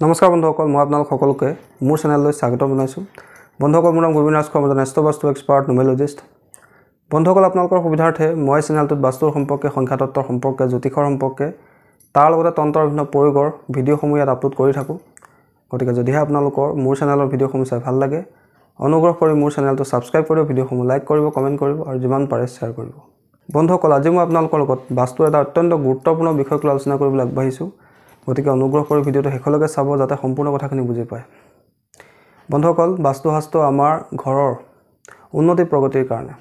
নমস্কাৰ বন্ধুসকল, মই আপোনালোক সকলোকে মোৰ চেনেললৈ স্বাগত জনাইছোঁ। বন্ধুসকল, মোৰ নাম গোবিন ৰাজ খোৱা, মই এজন বাস্তু এক্সপাৰ্ট নিউমেৰলজিষ্ট। বন্ধুসকল, আপোনালোকৰ সুবিধাৰ্থে মই চেনেলটোত বাস্তুৰ সম্পৰ্কে, সংখ্যাতত্বৰ সম্পৰ্কে, জ্যোতিষৰ সম্পৰ্কে, তাৰ লগতে তন্ত্ৰৰ বিভিন্ন প্ৰয়োগৰ ভিডিঅ'সমূহ ইয়াত আপলোড কৰি থাকোঁ। গতিকে যদিহে আপোনালোকৰ মোৰ চেনেলৰ ভিডিঅ'সমূহ চাই ভাল লাগে, অনুগ্ৰহ কৰি মোৰ চেনেলটো ছাবস্ক্ৰাইব কৰিব, ভিডিঅ'সমূহ লাইক কৰিব, কমেণ্ট কৰিব আৰু যিমান পাৰে শ্বেয়াৰ কৰিব। বন্ধুসকল, আজি মই আপোনালোকৰ লগত বাস্তুৰ এটা অত্যন্ত গুৰুত্বপূৰ্ণ বিষয়ক লৈ আলোচনা কৰিবলৈ আগবাঢ়িছোঁ। গতিকে অনুগ্ৰহ কৰি ভিডিঅ'টো শেষলৈকে চাব যাতে সম্পূৰ্ণ কথাখিনি বুজি পায়। বন্ধুসকল, বাস্তুশাস্ত্ৰ আমাৰ ঘৰৰ উন্নতি প্ৰগতিৰ কাৰণে,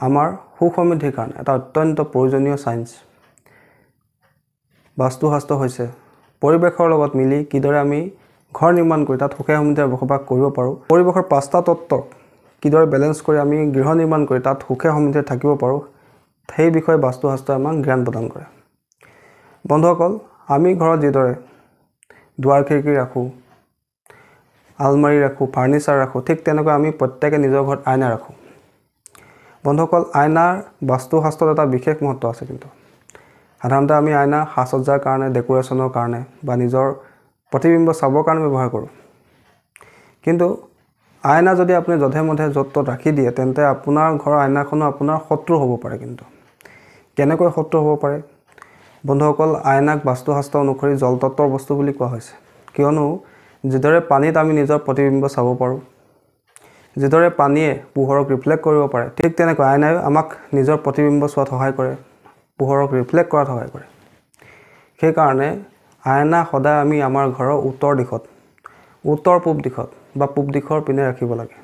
আমাৰ সুখ সমৃদ্ধিৰ কাৰণে এটা অত্যন্ত প্ৰয়োজনীয় ছায়েন্স। বাস্তুশাস্ত্ৰ হৈছে পৰিৱেশৰ লগত মিলি কিদৰে আমি ঘৰ নিৰ্মাণ কৰি তাত সুখে সমৃদ্ধিৰে বসবাস কৰিব পাৰোঁ, পৰিৱেশৰ 5টা তত্ত্বক কিদৰে বেলেঞ্চ কৰি আমি গৃহ নিৰ্মাণ কৰি তাত সুখে সমৃদ্ধিৰে থাকিব পাৰোঁ, সেই বিষয়ে বাস্তুশাস্ত্ৰই আমাক জ্ঞান প্ৰদান কৰে। বন্ধুসকল, আমি ঘৰত যিদৰে দুৱাৰ খিৰিকী ৰাখোঁ, আলমাৰী ৰাখোঁ, ফাৰ্নিচাৰ ৰাখোঁ, ঠিক তেনেকৈ আমি প্ৰত্যেকে নিজৰ ঘৰত আইনা ৰাখোঁ। বন্ধুসকল, আইনাৰ বাস্তুশাস্ত্ৰত এটা বিশেষ মহত্ব আছে। কিন্তু সাধাৰণতে আমি আইনা সাজ সজ্জাৰ কাৰণে, ডেকোৰেশ্যনৰ কাৰণে বা নিজৰ প্ৰতিবিম্ব চাবৰ কাৰণে ব্যৱহাৰ কৰোঁ। কিন্তু আইনা যদি আপুনি যধে মধে য'ত ত'ত ৰাখি দিয়ে, তেন্তে আপোনাৰ ঘৰৰ আইনাখনো আপোনাৰ শত্ৰু হ'ব পাৰে। কিন্তু কেনেকৈ শত্ৰু হ'ব পাৰে? বন্ধুসকল, আইনাক বাস্তুশাস্ত্ৰ অনুসৰি জলতত্ত্বৰ বস্তু বুলি কোৱা হৈছে, কিয়নো যিদৰে পানীত আমি নিজৰ প্ৰতিবিম্ব চাব পাৰোঁ, যিদৰে পানীয়ে পোহৰক ৰিফ্লেক্ট কৰিব পাৰে, ঠিক তেনেকৈ আইনাই আমাক নিজৰ প্ৰতিবিম্ব চোৱাত সহায় কৰে, পোহৰক ৰিফ্লেক্ট কৰাত সহায় কৰে। সেইকাৰণে আইনা সদায় আমি আমাৰ ঘৰৰ উত্তৰ দিশত, উত্তৰ পূব দিশত বা পূব দিশৰ পিনে ৰাখিব লাগে।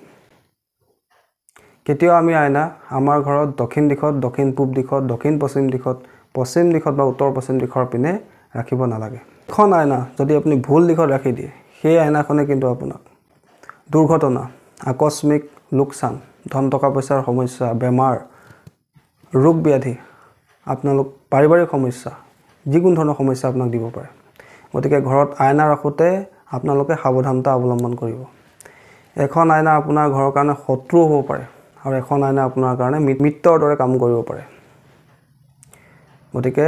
কেতিয়াও আমি আইনা আমাৰ ঘৰত দক্ষিণ দিশত, দক্ষিণ পূব দিশত, দক্ষিণ পশ্চিম দিশত, পশ্চিম দিশত বা উত্তৰ পশ্চিম দিশৰ পিনে ৰাখিব নালাগে। এখন আইনা যদি আপুনি ভুল দিশত ৰাখি দিয়ে, সেই আইনাখনে কিন্তু আপোনাক দুৰ্ঘটনা, আকস্মিক লোকচান, ধন টকা পইচাৰ সমস্যা, বেমাৰ, ৰোগ ব্যাধি, আপোনালোক পাৰিবাৰিক সমস্যা, যিকোনো ধৰণৰ সমস্যা আপোনাক দিব পাৰে। গতিকে ঘৰত আইনা ৰাখোঁতে আপোনালোকে সাৱধানতা অৱলম্বন কৰিব। এখন আইনা আপোনাৰ ঘৰৰ কাৰণে শত্ৰু হ'ব পাৰে আৰু এখন আইনা আপোনাৰ কাৰণে মিত্ৰৰ দৰে কাম কৰিব পাৰে। গতিকে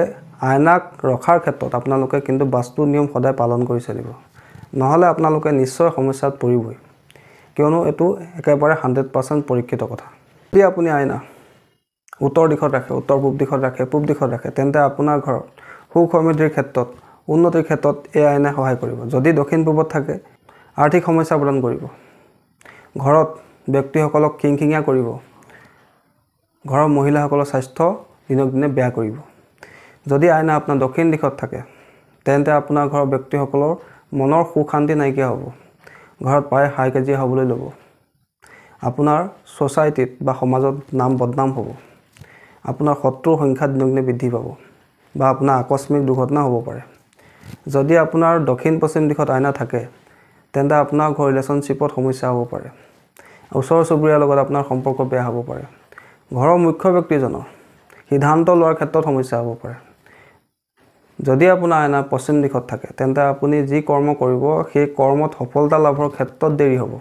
আইনাক ৰখাৰ ক্ষেত্ৰত আপোনালোকে কিন্তু বাস্তু নিয়ম সদায় পালন কৰি চলিব, নহ'লে আপোনালোকে নিশ্চয় সমস্যাত পৰিবই, কিয়নো এইটো একেবাৰে 100% পৰীক্ষিত কথা। যদি আপুনি আইনা উত্তৰ দিশত ৰাখে, উত্তৰ পূব দিশত ৰাখে, পূব দিশত ৰাখে, তেন্তে আপোনাৰ ঘৰত সুখ সমৃদ্ধিৰ ক্ষেত্ৰত, উন্নতিৰ ক্ষেত্ৰত এই আইনাই সহায় কৰিব। যদি দক্ষিণ পূবত থাকে, আৰ্থিক সমস্যা প্ৰদান কৰিব, ঘৰত ব্যক্তিসকলক খিংখিঙীয়া কৰিব, ঘৰৰ মহিলাসকলৰ স্বাস্থ্য দিনক দিনে বেয়া কৰিব। যদি আইনা আপোনাৰ দক্ষিণ দিশত থাকে, তেন্তে আপোনাৰ ঘৰৰ ব্যক্তিসকলৰ মনৰ সুখ শান্তি নাইকিয়া হ'ব, ঘৰত প্ৰায় হাই কাজিয়া হ'বলৈ ল'ব, আপোনাৰ ছ'চাইটিত বা সমাজত নাম বদনাম হ'ব, আপোনাৰ শত্ৰুৰ সংখ্যা দিনক দিনে বৃদ্ধি পাব বা আপোনাৰ আকস্মিক দুৰ্ঘটনা হ'ব পাৰে। যদি আপোনাৰ দক্ষিণ পশ্চিম দিশত আইনা থাকে, তেন্তে আপোনাৰ ঘৰ ৰিলেশ্যনশ্বিপত সমস্যা হ'ব পাৰে, ওচৰ চুবুৰীয়াৰ লগত আপোনাৰ সম্পৰ্ক বেয়া হ'ব পাৰে, ঘৰৰ মুখ্য ব্যক্তিজনৰ সিদ্ধান্ত লোৱাৰ ক্ষেত্ৰত সমস্যা হ'ব পাৰে। যদি আপোনাৰ আইনা পশ্চিম দিশত থাকে, তেন্তে আপুনি যি কৰ্ম কৰিব, সেই কৰ্মত সফলতা লাভৰ ক্ষেত্ৰত দেৰি হ'ব।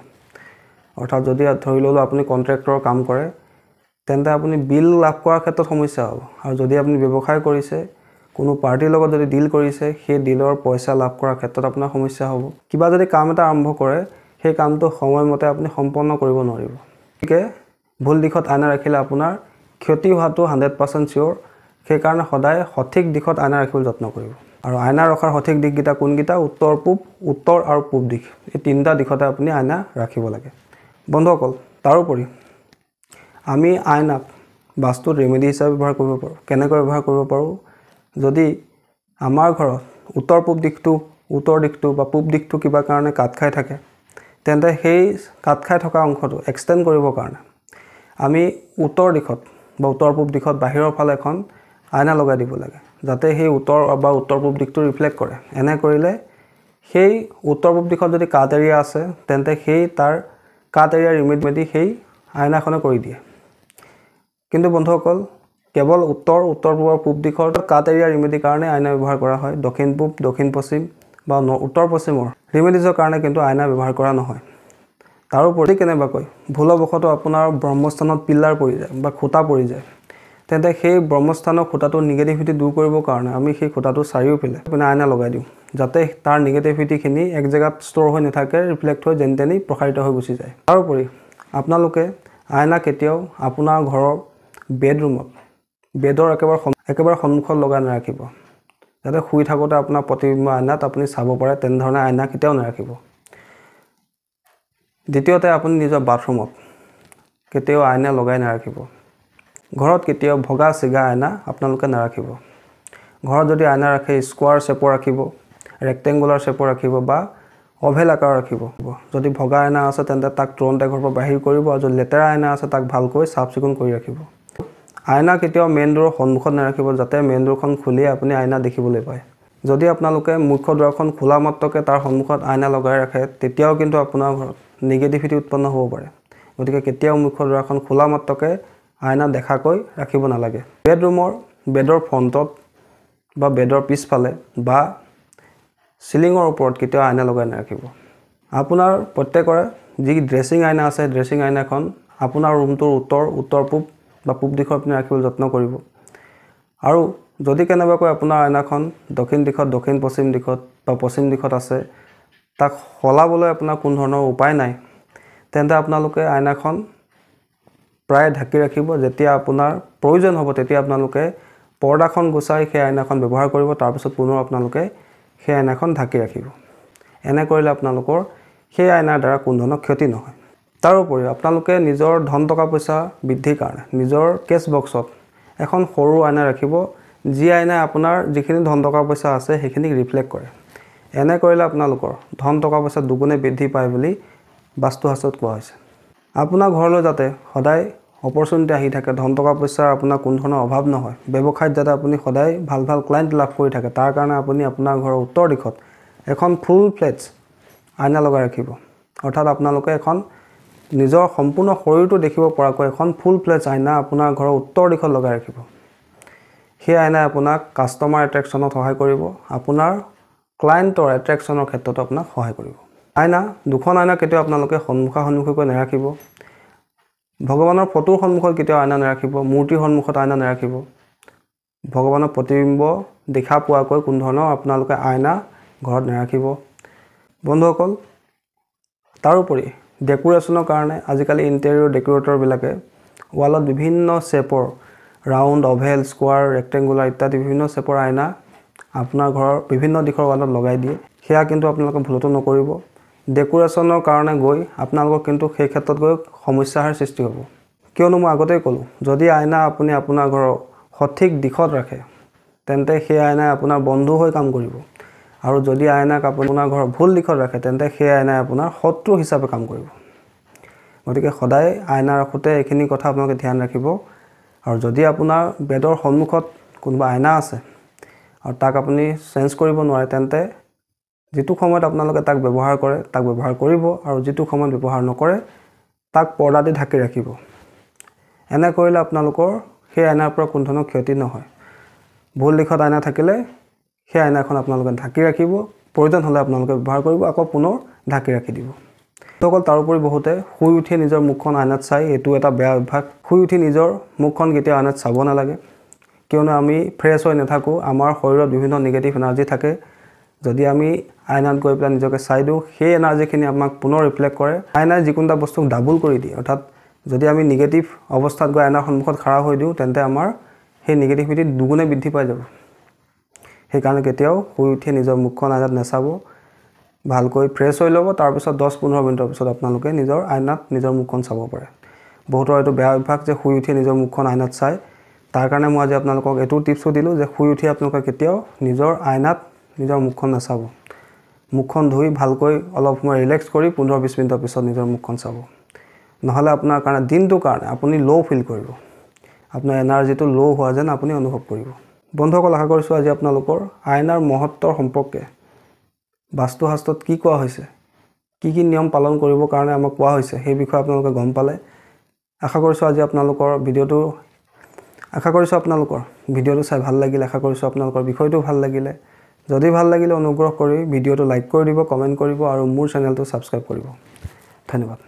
অৰ্থাৎ যদি ধৰি ল'লোঁ আপুনি কণ্ট্ৰেক্টৰৰ কাম কৰে, তেন্তে আপুনি বিল লাভ কৰাৰ ক্ষেত্ৰত সমস্যা হ'ব। আৰু যদি আপুনি ব্যৱসায় কৰিছে, কোনো পাৰ্টিৰ লগত যদি ডিল কৰিছে, সেই ডিলৰ পইচা লাভ কৰাৰ ক্ষেত্ৰত আপোনাৰ সমস্যা হ'ব। কিবা যদি কাম এটা আৰম্ভ কৰে, সেই কামটো সময়মতে আপুনি সম্পন্ন কৰিব নোৱাৰিব। গতিকে ভুল দিশত আইনা ৰাখিলে আপোনাৰ ক্ষতি হোৱাটো 100% চিয়'ৰ। সেইকাৰণে সদায় সঠিক দিশত আইনা ৰাখিবলৈ যত্ন কৰিব। আৰু আইনা ৰখাৰ সঠিক দিশকেইটা কোনকেইটা? উত্তৰ পূব, উত্তৰ আৰু পূব দিশ, এই 3টা দিশতে আপুনি আইনা ৰাখিব লাগে। বন্ধুসকল, তাৰোপৰি আমি আইনাক বাস্তুত ৰেমেডি হিচাপে ব্যৱহাৰ কৰিব পাৰোঁ। কেনেকৈ ব্যৱহাৰ কৰিব পাৰোঁ? যদি আমাৰ ঘৰত উত্তৰ পূব দিশটো, উত্তৰ দিশটো বা পূব দিশটো কিবা কাৰণে কাট খাই থাকে, তেন্তে সেই কাট খাই থকা অংশটো এক্সটেণ্ড কৰিবৰ কাৰণে আমি উত্তৰ দিশত বা উত্তৰ পূব দিশত বাহিৰৰ ফালে এখন আইনা লগাই দিব লাগে, যাতে সেই উত্তৰ বা উত্তৰ পূব দিশটো ৰিফ্লেক্ট কৰে। এনে কৰিলে সেই উত্তৰ পূব দিশত যদি কাট এৰিয়া আছে, তেন্তে সেই তাৰ কাট এৰিয়া ৰিমেডি সেই আইনাখনে কৰি দিয়ে। কিন্তু বন্ধুসকল, কেৱল উত্তৰ পূব আৰু পূব দিশৰ কাট এৰিয়া ৰিমেডিৰ কাৰণে আইনা ব্যৱহাৰ কৰা হয়। দক্ষিণ পূব, দক্ষিণ পশ্চিম বা উত্তৰ পশ্চিমৰ ৰিমেডিজৰ কাৰণে কিন্তু আইনা ব্যৱহাৰ কৰা নহয়। তাৰোপৰি কেনেবাকৈ ভুলবশতঃ আপোনাৰ ব্ৰহ্মস্থানত পিল্লাৰ পৰি যায় বা খুঁটা পৰি যায়, তেন্তে সেই ব্ৰহ্মস্থানৰ খুঁটাটো নিগেটিভিটি দূৰ কৰিবৰ কাৰণে আমি সেই খুঁটাটো চাৰিওফালে আপুনি আইনা লগাই দিওঁ যাতে তাৰ নিগেটিভিটিখিনি এক জেগাত ষ্ট'ৰ হৈ নাথাকে ৰিফ্লেক্ট হৈ যেন তেনি প্ৰসাৰিত হৈ গুচি যায় তাৰোপৰি আপোনালোকে আইনা কেতিয়াও আপোনাৰ ঘৰৰ বেডৰুমত বেডৰ একেবাৰে সন্মুখত লগাই নাৰাখিব যাতে শুই থাকোঁতে আপোনাৰ প্ৰতিবিম্ব আইনাত আপুনি চাব পাৰে তেনেধৰণে আইনা কেতিয়াও নাৰাখিব দ্বিতীয়তে আপুনি নিজৰ বাথৰুমত কেতিয়াও আইনা লগাই নাৰাখিব ঘৰত কেতিয়াও ভগা চিগা আইনা আপোনালোকে নাৰাখিব ঘৰত যদি আইনা ৰাখে স্কোৱাৰ শেপৰ ৰাখিব ৰেক্টেংগুলাৰ শেপৰ ৰাখিব বা অভেল আকাৰৰ ৰাখিব যদি ভগা আইনা আছে তেন্তে তাক তুৰন্তে ঘৰৰ পৰা বাহিৰ কৰিব আৰু যদি লেতেৰা আইনা আছে তাক ভালকৈ চাফ চিকুণ কৰি ৰাখিব আইনা কেতিয়াও মেইন ডোৰৰ সন্মুখত নাৰাখিব যাতে মেইন ডোৰখন খুলি আপুনি আইনা দেখিবলৈ পায় যদি আপোনালোকে মুখ্য দুৱাৰখন খোলা মাত্ৰকে তাৰ সন্মুখত আইনা লগাই ৰাখে তেতিয়াও কিন্তু আপোনাৰ ঘৰত নিগেটিভিটি উৎপন্ন হ'ব পাৰে গতিকে কেতিয়াও মুখ্য দুৱাৰখন খোলা মাত্ৰকে আইনা দেখাকৈ ৰাখিব নালাগে বেডৰ ফ্ৰণ্টত বা বেডৰ পিছফালে বা সিলিঙৰ ওপৰত কেতিয়াও আইনা লগাই নাৰাখিব আপোনাৰ প্ৰত্যেকৰে যি ড্ৰেছিং আইনা আছে ড্ৰেছিং আইনাখন আপোনাৰ ৰুমটোৰ উত্তৰ পূব বা পূব দিশত আপুনি ৰাখিবলৈ যত্ন কৰিব আৰু যদি কেনেবাকৈ আপোনাৰ আইনাখন দক্ষিণ দিশত দক্ষিণ পশ্চিম দিশত বা পশ্চিম দিশত আছে তাক সলাবলৈ আপোনাৰ কোনো ধৰণৰ উপায় নাই তেন্তে আপোনালোকে আইনাখন প্ৰায় ঢাকি ৰাখিব যেতিয়া আপোনাৰ প্ৰয়োজন হ'ব তেতিয়া আপোনালোকে পৰ্দাখন গুচাই সেই আইনাখন ব্যৱহাৰ কৰিব তাৰপিছত পুনৰ আপোনালোকে সেই আইনাখন ঢাকি ৰাখিব এনে কৰিলে আপোনালোকৰ সেই আইনাৰ দ্বাৰা কোনো ধৰণৰ ক্ষতি নহয় তাৰোপৰি আপোনালোকে নিজৰ ধন টকা পইচা বৃদ্ধিৰ কাৰণে নিজৰ কেছ বক্সত এখন সৰু আইনা ৰাখিব যি আইনাই আপোনাৰ যিখিনি ধন টকা পইচা আছে সেইখিনিক ৰিফ্লেক্ট কৰে এনে কৰিলে আপোনালোকৰ ধন টকা পইচা দুগুণে বৃদ্ধি পায় বুলি বাস্তুশাস্ত্ৰত কোৱা হৈছে আপোনাৰ ঘৰলৈ যাতে সদায় অপৰচুনিটি আহি থাকে ধন টকা পইচাৰ আপোনাৰ কোনো ধৰণৰ অভাৱ নহয় ব্যৱসায়ত যাতে আপুনি সদায় ভাল ক্লায়েণ্ট লাভ কৰি থাকে তাৰ কাৰণে আপুনি আপোনাৰ ঘৰৰ উত্তৰ দিশত এখন ফুল ফ্লেটছ আইনা লগাই ৰাখিব অৰ্থাৎ আপোনালোকে এখন নিজৰ সম্পূৰ্ণ শৰীৰটো দেখিব পৰাকৈ এখন ফুল ফ্লেটছ আইনা আপোনাৰ ঘৰৰ উত্তৰ দিশত লগাই ৰাখিব সেই আইনাই আপোনাক কাষ্টমাৰ এট্ৰেকশ্যনত সহায় কৰিব আপোনাৰ ক্লায়েণ্টৰ এট্ৰেকশ্যনৰ ক্ষেত্ৰতো আপোনাক সহায় কৰিব আইনা দুখন আইনা কেতিয়াও আপোনালোকে সন্মুখাসন্মুখীকৈ নাৰাখিব ভগৱানৰ ফটোৰ সন্মুখত কেতিয়াও আইনা নাৰাখিব মূৰ্তিৰ সন্মুখত আইনা নাৰাখিব ভগৱানৰ প্ৰতিবিম্ব দেখা পোৱাকৈ কোনো ধৰণৰ আপোনালোকে আইনা ঘৰত নাৰাখিব বন্ধুসকল তাৰোপৰি ডেকোৰেশ্যনৰ কাৰণে আজিকালি ইণ্টেৰিয়ৰ ডেকোৰেটৰবিলাকে ৱালত বিভিন্ন শেপৰ ৰাউণ্ড অভেল স্কোৱাৰ ৰেক্টেংগুলাৰ ইত্যাদি বিভিন্ন শেপৰ আইনা আপোনাৰ ঘৰৰ বিভিন্ন দিশৰ ৱালত লগাই দিয়ে সেয়া কিন্তু আপোনালোকে ভুলতো নকৰিব ডেকোৰেশ্যনৰ কাৰণে গৈ আপোনালোকৰ কিন্তু সেই ক্ষেত্ৰত গৈ সমস্যাৰ সৃষ্টি হ'ব কিয়নো মই আগতেই ক'লোঁ যদি আইনা আপুনি আপোনাৰ ঘৰৰ সঠিক দিশত ৰাখে তেন্তে সেই আইনাই আপোনাৰ বন্ধু হৈ কাম কৰিব আৰু যদি আইনাক আপোনাৰ ঘৰৰ ভুল দিশত ৰাখে তেন্তে সেই আইনাই আপোনাৰ শত্ৰু হিচাপে কাম কৰিব গতিকে সদায় আইনা ৰাখোঁতে এইখিনি কথা আপোনালোকে ধ্যান ৰাখিব আৰু যদি আপোনাৰ বেডৰ সন্মুখত কোনোবা আইনা আছে আৰু তাক আপুনি চেঞ্জ কৰিব নোৱাৰে তেন্তে যিটো সময়ত আপোনালোকে তাক ব্যৱহাৰ কৰে তাক ব্যৱহাৰ কৰিব আৰু যিটো সময়ত ব্যৱহাৰ নকৰে তাক পৰ্দা দি ঢাকি ৰাখিব এনে কৰিলে আপোনালোকৰ সেই আইনাৰ পৰা কোনো ধৰণৰ ক্ষতি নহয় ভুল দিশত আইনা থাকিলে সেই আইনাখন আপোনালোকে ঢাকি ৰাখিব প্ৰয়োজন হ'লে আপোনালোকে ব্যৱহাৰ কৰিব আকৌ পুনৰ ঢাকি ৰাখি দিব অকল তাৰোপৰি বহুতে শুই উঠি নিজৰ মুখখন আইনাত চাই এইটো এটা বেয়া অভ্যাস শুই উঠি নিজৰ মুখখন কেতিয়াও আইনাত চাব নালাগে কিয়নো আমি ফ্ৰেছ হৈ নাথাকোঁ আমাৰ শৰীৰত বিভিন্ন নিগেটিভ এনাৰ্জি থাকে যদি আমি আইনাত গৈ পেলাই নিজকে চাই দিওঁ সেই এনাৰ্জিখিনি আমাক পুনৰ ৰিফ্লেক্ট কৰে আইনাই যিকোনো এটা বস্তুক ডাবল কৰি দিয়ে অৰ্থাৎ যদি আমি নিগেটিভ অৱস্থাত গৈ আইনাৰ সন্মুখত খাৰা হৈ দিওঁ তেন্তে আমাৰ সেই নিগেটিভিটি দুগুণে বৃদ্ধি পাই যাব সেইকাৰণে কেতিয়াও শুই উঠি নিজৰ মুখখন আইনাত নাচাব ভালকৈ ফ্ৰেছ হৈ ল'ব তাৰপিছত 10-15 মিনিটৰ পিছত আপোনালোকে নিজৰ আইনাত নিজৰ মুখখন চাব পাৰে বহুতৰ এইটো বেয়া অভ্যাস যে শুই উঠি নিজৰ মুখখন আইনাত চাই তাৰ কাৰণে মই আজি আপোনালোকক এইটো টিপছো দিলোঁ যে শুই উঠি আপোনালোকে কেতিয়াও নিজৰ আইনাত নিজৰ মুখখন নাচাব মুখখন ধুই ভালকৈ অলপ সময় ৰিলেক্স কৰি 15-20 মিনিটৰ পিছত নিজৰ মুখখন চাব নহ'লে আপোনাৰ কাৰণে দিনটোৰ কাৰণে আপুনি ল' ফিল কৰিব আপোনাৰ এনাৰ্জিটো ল' হোৱা যেন আপুনি অনুভৱ কৰিব বন্ধুসকল আশা কৰিছোঁ আজি আপোনালোকৰ আইনাৰ মহত্বৰ সম্পৰ্কে বাস্তুশাস্ত্ৰত কি কোৱা হৈছে কি নিয়ম পালন কৰিবৰ কাৰণে আমাক কোৱা হৈছে সেই বিষয়ে আপোনালোকে গম পালে আশা কৰিছোঁ আজি আপোনালোকৰ ভিডিঅ'টো চাই ভাল লাগিলে আশা কৰিছোঁ আপোনালোকৰ বিষয়টো ভাল লাগিলে যদি ভাল লাগিলে অনুগ্ৰহ কৰি ভিডিঅ'টো লাইক কৰি দিব কমেণ্ট কৰিব আৰু মোৰ চেনেলটো ছাবস্ক্ৰাইব কৰিব ধন্যবাদ